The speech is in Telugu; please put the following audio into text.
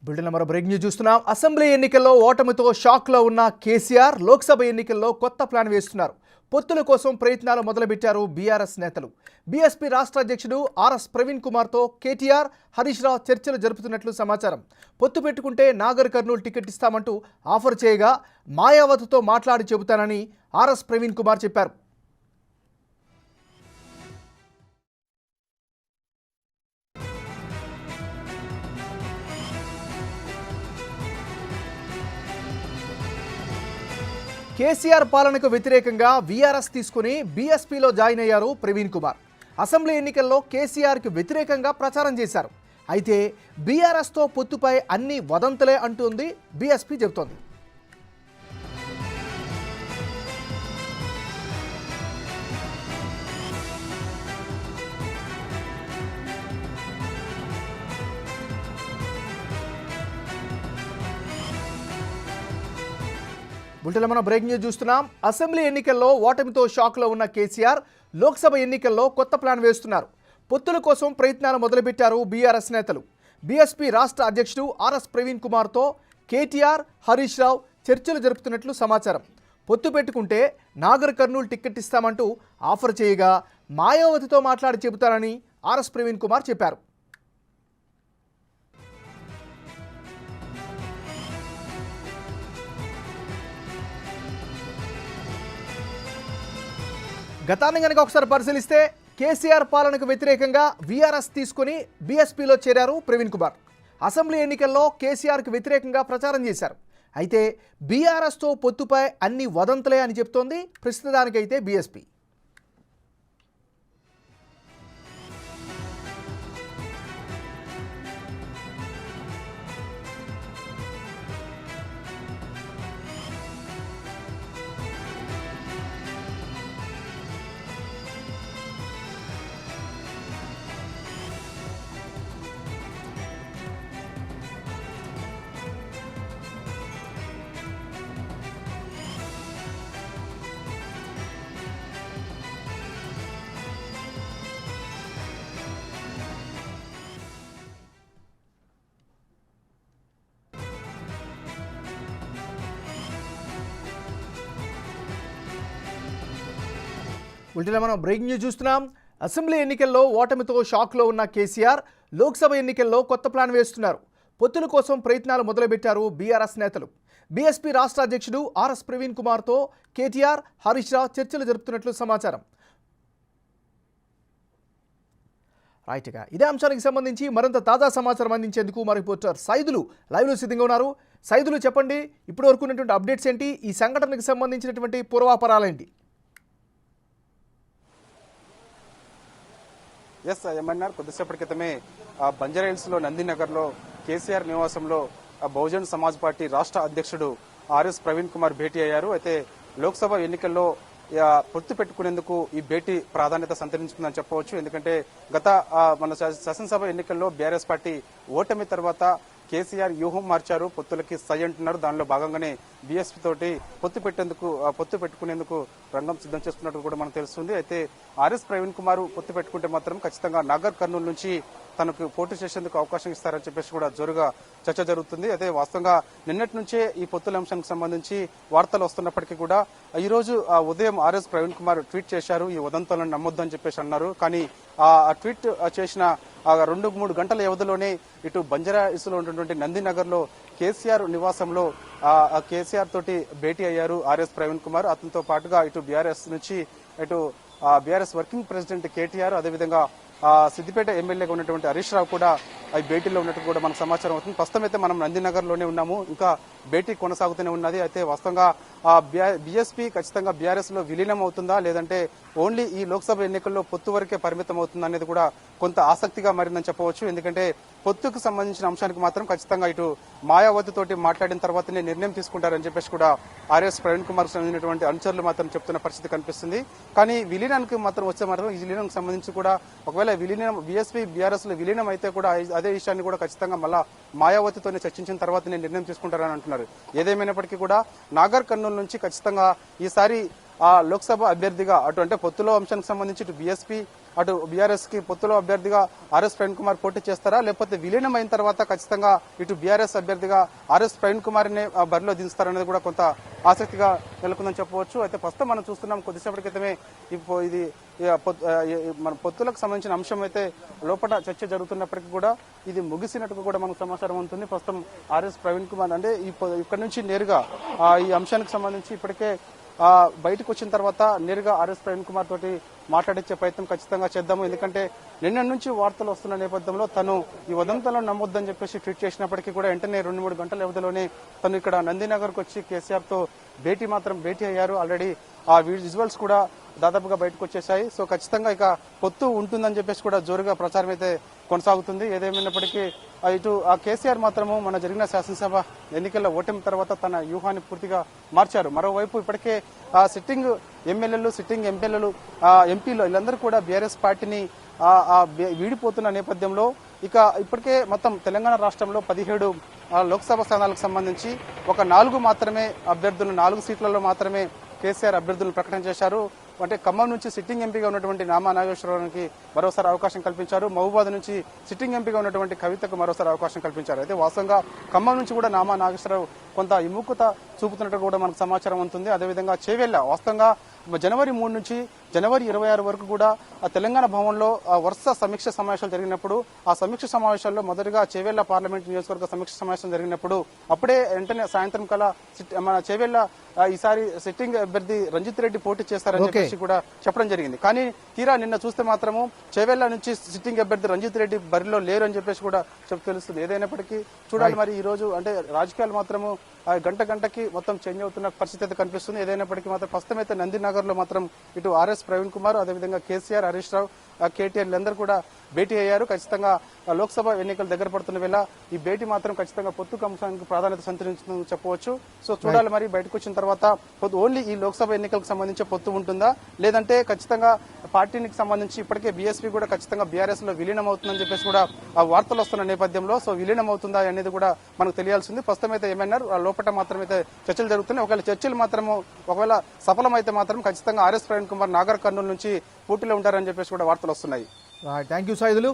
బులెటిన్ నెంబర్ బ్రేక్ న్యూస్ చూస్తున్నాం. అసెంబ్లీ ఎన్నికల్లో ఓటమితో షాక్లో ఉన్న కేసీఆర్ లోక్సభ ఎన్నికల్లో కొత్త ప్లాన్ వేస్తున్నారు. పొత్తుల కోసం ప్రయత్నాలు మొదలుపెట్టారు బీఆర్ఎస్ నేతలు. బీఎస్పీ రాష్ట్ర అధ్యక్షుడు ఆర్ఎస్ ప్రవీణ్ కుమార్తో కేటీఆర్, హరీష్ రావు చర్చలు జరుపుతున్నట్లు సమాచారం. పొత్తు పెట్టుకుంటే నాగర్ కర్నూలు టికెట్ ఇస్తామంటూ ఆఫర్ చేయగా మాయావతితో మాట్లాడి చెబుతానని ఆర్ఎస్ ప్రవీణ్ కుమార్ చెప్పారు. కేసీఆర్ పాలనకు వ్యతిరేకంగా వీఆర్ఎస్ తీసుకుని బీఎస్పీలో జాయిన్ అయ్యారు ప్రవీణ్ కుమార్. అసెంబ్లీ ఎన్నికల్లో కేసీఆర్కి వ్యతిరేకంగా ప్రచారం చేశారు. అయితే బీఆర్ఎస్తో పొత్తుపై అన్ని వదంతులే అంటుంది బీఎస్పీ చెబుతోంది. బులెటిన్లో మనం బ్రేక్ న్యూస్ చూస్తున్నాం. అసెంబ్లీ ఎన్నికల్లో ఓటమితో షాక్లో ఉన్న కేసీఆర్ లోక్సభ ఎన్నికల్లో కొత్త ప్లాన్ వేస్తున్నారు. పొత్తుల కోసం ప్రయత్నాలు మొదలుపెట్టారు బీఆర్ఎస్ నేతలు. బీఎస్పీ రాష్ట్ర అధ్యక్షుడు ఆర్ఎస్ ప్రవీణ్ కుమార్తో కేటీఆర్, హరీష్ రావు చర్చలు జరుపుతున్నట్లు సమాచారం. పొత్తు పెట్టుకుంటే నాగర్ కర్నూలు టికెట్ ఇస్తామంటూ ఆఫర్ చేయగా మాయావతితో మాట్లాడి చెబుతారని ఆర్ఎస్ ప్రవీణ్ కుమార్ చెప్పారు. గతాన్ని కనుక ఒకసారి పరిశీలిస్తే కేసీఆర్ పాలనకు వ్యతిరేకంగా వీఆర్ఎస్ తీసుకుని బీఎస్పీలో చేరారు ప్రవీణ్ కుమార్. అసెంబ్లీ ఎన్నికల్లో కేసీఆర్కు వ్యతిరేకంగా ప్రచారం చేశారు. అయితే బీఆర్ఎస్తో పొత్తుపై అన్ని వదంతులే అని చెప్తోంది ప్రస్తుతానికైతే బీఎస్పీ. బులెటిన్లో మనం బ్రేక్ న్యూస్ చూస్తున్నాం. అసెంబ్లీ ఎన్నికల్లో ఓటమితో షాక్లో ఉన్న కేసీఆర్ లోక్సభ ఎన్నికల్లో కొత్త ప్లాన్ వేస్తున్నారు. పొత్తుల కోసం ప్రయత్నాలు మొదలుపెట్టారు బీఆర్ఎస్ నేతలు. బీఎస్పీ రాష్ట్ర అధ్యక్షుడు ఆర్ఎస్ ప్రవీణ్ కుమార్తో కేటీఆర్, హరీష్ రావు చర్చలు జరుపుతున్నట్లు సమాచారం. రైట్గా ఇదే అంశానికి సంబంధించి మరింత తాజా సమాచారం అందించేందుకు మా రిపోర్టర్ సైదులు లైవ్లో సిద్ధంగా ఉన్నారు. సైదులు, చెప్పండి, ఇప్పటి వరకు ఉన్నటువంటి అప్డేట్స్ ఏంటి? ఈ సంఘటనకు సంబంధించినటువంటి పూర్వాపరాలేంటి? ఎస్ ఏమన్నారు, కొద్దిసేపటి క్రితమే బంజారాహిల్స్లో నందినగర్లో కేసీఆర్ నివాసంలో బహుజన్ సమాజ్ పార్టీ రాష్ట్ర అధ్యక్షుడు ఆర్ఎస్ ప్రవీణ్ కుమార్ భేటీ అయ్యారు. అయితే లోక్సభ ఎన్నికల్లో పొత్తు పెట్టుకునేందుకు ఈ భేటీ ప్రాధాన్యత సంతరించుకుందని చెప్పవచ్చు. ఎందుకంటే గత మన శాసనసభ ఎన్నికల్లో బీఆర్ఎస్ పార్టీ ఓటమి తర్వాత కేసీఆర్ వ్యూహం మార్చారు, పొత్తులకి సై అంటున్నారు. దానిలో భాగంగానే బీఎస్పీ తోటి పొత్తు పెట్టుకునేందుకు రంగం సిద్ధం చేస్తున్నట్టు కూడా మనకు తెలుస్తుంది. అయితే ఆర్ఎస్ ప్రవీణ్ కుమార్ పొత్తు పెట్టుకుంటే మాత్రం ఖచ్చితంగా నాగర్ కర్నూలు నుంచి తనకు పోటీ చేసేందుకు అవకాశం ఇస్తారని చెప్పేసి కూడా జోరుగా చర్చ జరుగుతుంది. అయితే వాస్తవంగా నిన్నటి నుంచే ఈ పొత్తుల అంశానికి సంబంధించి వార్తలు వస్తున్నప్పటికీ కూడా ఈ రోజు ఉదయం ఆర్ఎస్ ప్రవీణ్ కుమార్ ట్వీట్ చేశారు, ఈ ఉదంతాలను నమ్మొద్దు అని చెప్పేసి అన్నారు. కానీ ఆ ట్వీట్ చేసిన 2-3 గంటల వ్యవధిలోనే ఇటు బంజారాహిల్స్లో ఉన్నటువంటి నందినగర్లో కేసీఆర్ నివాసంలో కేసీఆర్ తోటి భేటీ అయ్యారు ఆర్ఎస్ ప్రవీణ్ కుమార్. అతనితో పాటుగా ఇటు బీఆర్ఎస్ నుంచి ఇటు బీఆర్ఎస్ వర్కింగ్ ప్రెసిడెంట్ కేటీఆర్, అదేవిధంగా సిద్దిపేట ఎమ్మెల్యేగా ఉన్నటువంటి హరీష్ రావు కూడా ఈ భేటీలో ఉన్నట్టు కూడా మనకు సమాచారం అవుతుంది. ప్రస్తుతం అయితే మనం నందినగర్లోనే ఉన్నాము, ఇంకా భేటీ కొనసాగుతూనే ఉన్నది. అయితే వాస్తవంగా బీఎస్పీ ఖచ్చితంగా బీఆర్ఎస్ లో విలీనం అవుతుందా, లేదంటే ఓన్లీ ఈ లోక్సభ ఎన్నికల్లో పొత్తు వరకే పరిమితం అవుతుందా అనేది కూడా కొంత ఆసక్తిగా మారిందని చెప్పవచ్చు. ఎందుకంటే పొత్తుకు సంబంధించిన అంశానికి మాత్రం ఖచ్చితంగా ఇటు మాయావతి తోటి మాట్లాడిన తర్వాతనే నిర్ణయం తీసుకుంటారని చెప్పేసి కూడా ఆర్ఎస్ ప్రవీణ్ కుమార్ సంబంధించినటువంటి అనుచరులు మాత్రం చెప్తున్న పరిస్థితి కనిపిస్తుంది. కానీ విలీనానికి మాత్రం వచ్చే మాత్రం ఈ విలీనానికి సంబంధించి కూడా ఒకవేళ విలీనం బీఎస్పీ బీఆర్ఎస్ లో విలీనం అయితే కూడా అదే విషయాన్ని కూడా ఖచ్చితంగా మళ్ళా మాయావతితోనే చర్చించిన తర్వాతనే నిర్ణయం తీసుకుంటారని అంటున్నారు. ఏదేమైనప్పటికీ కూడా నాగర్ కర్నూలు నుంచి ఖచ్చితంగా ఈసారి ఆ లోక్సభ అభ్యర్థిగా అటు అంటే పొత్తులో అంశానికి సంబంధించి ఇటు బీఎస్పీ అటు బీఆర్ఎస్ కి పొత్తులో అభ్యర్థిగా ఆర్ఎస్ ప్రవీణ్ కుమార్ పోటీ చేస్తారా, లేకపోతే విలీనం అయిన తర్వాత ఖచ్చితంగా ఇటు బీఆర్ఎస్ అభ్యర్థిగా ఆర్ఎస్ ప్రవీణ్ కుమార్ ని బరిలో దించుతారనేది కూడా కొంత ఆసక్తిగా నెలకొందని చెప్పవచ్చు. అయితే ప్రస్తుతం మనం చూస్తున్నాం కొద్దిసేపటి క్రితమే ఇది మన పొత్తులకు సంబంధించిన అంశం అయితే లోపల చర్చ జరుగుతున్నప్పటికీ కూడా ఇది ముగిసినట్టుగా కూడా మనకు సమాచారం ఉంటుంది. ప్రస్తుతం ఆర్ఎస్ ప్రవీణ్ కుమార్ అంటే ఇక్కడ నుంచి నేరుగా ఈ అంశానికి సంబంధించి ఇప్పటికే బయటకు వచ్చిన తర్వాత నేరుగా ఆర్ఎస్ ప్రవీణ్ కుమార్ తోటి మాట్లాడించే ప్రయత్నం ఖచ్చితంగా చేద్దాము. ఎందుకంటే నిన్న నుంచి వార్తలు వస్తున్న నేపథ్యంలో తను ఈ వదంతులను నమ్మొద్దని చెప్పేసి ట్వీట్ చేసినప్పటికీ కూడా వెంటనే 2-3 గంటల వ్యవధిలోనే తను ఇక్కడ నందినగర్కు వచ్చి కేసీఆర్ తో భేటీ అయ్యారు. ఆల్రెడీ ఆ విజువల్స్ కూడా దాదాపుగా బయటకు వచ్చేసాయి. సో ఖచ్చితంగా ఇక పొత్తు ఉంటుందని చెప్పేసి కూడా జోరుగా ప్రచారం అయితే కొనసాగుతుంది. ఏదేమైనప్పటికీ ఇటు ఆ కేసీఆర్ మాత్రము మన జరిగిన శాసనసభ ఎన్నికల్లో ఓటమి తర్వాత తన వ్యూహాన్ని పూర్తిగా మార్చారు. మరోవైపు ఇప్పటికే సిట్టింగ్ ఎమ్మెల్యేలు సిట్టింగ్ ఎంపీలు వీళ్ళందరూ కూడా బీఆర్ఎస్ పార్టీని వీడిపోతున్న నేపథ్యంలో ఇప్పటికే మొత్తం తెలంగాణ రాష్ట్రంలో 17 లోక్సభ స్థానాలకు సంబంధించి ఒక 4 మాత్రమే అభ్యర్థులు 4 సీట్లలో మాత్రమే కేసీఆర్ అభ్యర్థులను ప్రకటన చేశారు. అంటే ఖమ్మం నుంచి సిట్టింగ్ ఎంపీగా ఉన్నటువంటి నామా నాగేశ్వరరావుకి మరోసారి అవకాశం కల్పించారు. మహబూబాద్ నుంచి సిట్టింగ్ ఎంపీగా ఉన్నటువంటి కవితకు మరోసారి అవకాశం కల్పించారు. అయితే వాస్తవంగా ఖమ్మం నుంచి కూడా నామా నాగేశ్వరరావు కొంత విముఖత చూపుతున్నట్టు కూడా మనకు సమాచారం ఉంటుంది. అదేవిధంగా చేవెళ్ల వాస్తవంగా జనవరి 3 నుంచి జనవరి 26 వరకు కూడా ఆ తెలంగాణ భవన్లో వరుస సమీక్ష సమావేశాలు జరిగినప్పుడు ఆ సమీక్ష సమావేశాల్లో మొదటిగా చేవెళ్ల పార్లమెంట్ నియోజకవర్గ సమీక్ష సమావేశం జరిగినప్పుడు అప్పుడే వెంటనే సాయంత్రం కల్లా మన చేవెళ్ల ఈసారి సిట్టింగ్ అభ్యర్థి రంజిత్ రెడ్డి పోటీ చేస్తారని చెప్పేసి కూడా చెప్పడం జరిగింది. కానీ తీరా నిన్న చూస్తే మాత్రము చేవెళ్ల నుంచి సిట్టింగ్ అభ్యర్థి రంజిత్ రెడ్డి బరిలో లేరు అని చెప్పేసి కూడా తెలుస్తుంది. ఏదైనప్పటికీ చూడాలి మరి ఈ రోజు అంటే రాజకీయాలు మాత్రము గంటకి మొత్తం చేంజ్ అవుతున్న పరిస్థితి అయితే కనిపిస్తుంది. ఏదైనప్పటికీ మాత్రం ప్రస్తుతం అయితే నందినగర్ లో మాత్రం ఇటు ఆర్ఎస్ ప్రవీణ్ కుమార్ అదేవిధంగా కేసీఆర్ హరీష్ రావు కేటీఆర్ వీళ్ళందరూ కూడా భేటీ అయ్యారు. ఖచ్చితంగా లోక్సభ ఎన్నికలు దగ్గర పడుతున్న వేళ ఈ భేటీ మాత్రం ఖచ్చితంగా పొత్తు అంశానికి ప్రాధాన్యత సంతరించిందని చెప్పవచ్చు. సో చూడాలి మరి బయటకు వచ్చిన తర్వాత ఓన్లీ ఈ లోక్సభ ఎన్నికలకు సంబంధించి పొత్తు ఉంటుందా, లేదంటే ఖచ్చితంగా పార్టీకి సంబంధించి ఇప్పటికే బీఎస్పీ కూడా ఖచ్చితంగా బీఆర్ఎస్ లో విలీనం అవుతుందని చెప్పేసి కూడా ఆ వార్తలు వస్తున్న నేపథ్యంలో సో విలీనం అవుతుందా అనేది కూడా మనకు తెలియాల్సింది. ప్రస్తుతం అయితే ఏమన్నారు లోపల మాత్రం అయితే చర్చలు జరుగుతున్నాయి. ఒకవేళ చర్చలు మాత్రము ఒకవేళ సఫలమైతే మాత్రం ఖచ్చితంగా ఆర్ఎస్ ప్రవీణ్ కుమార్ నాగర్ కర్నూలు నుంచి పోటీలో ఉంటారని చెప్పేసి కూడా వార్తలు వస్తున్నాయి. Thank you Saidulu.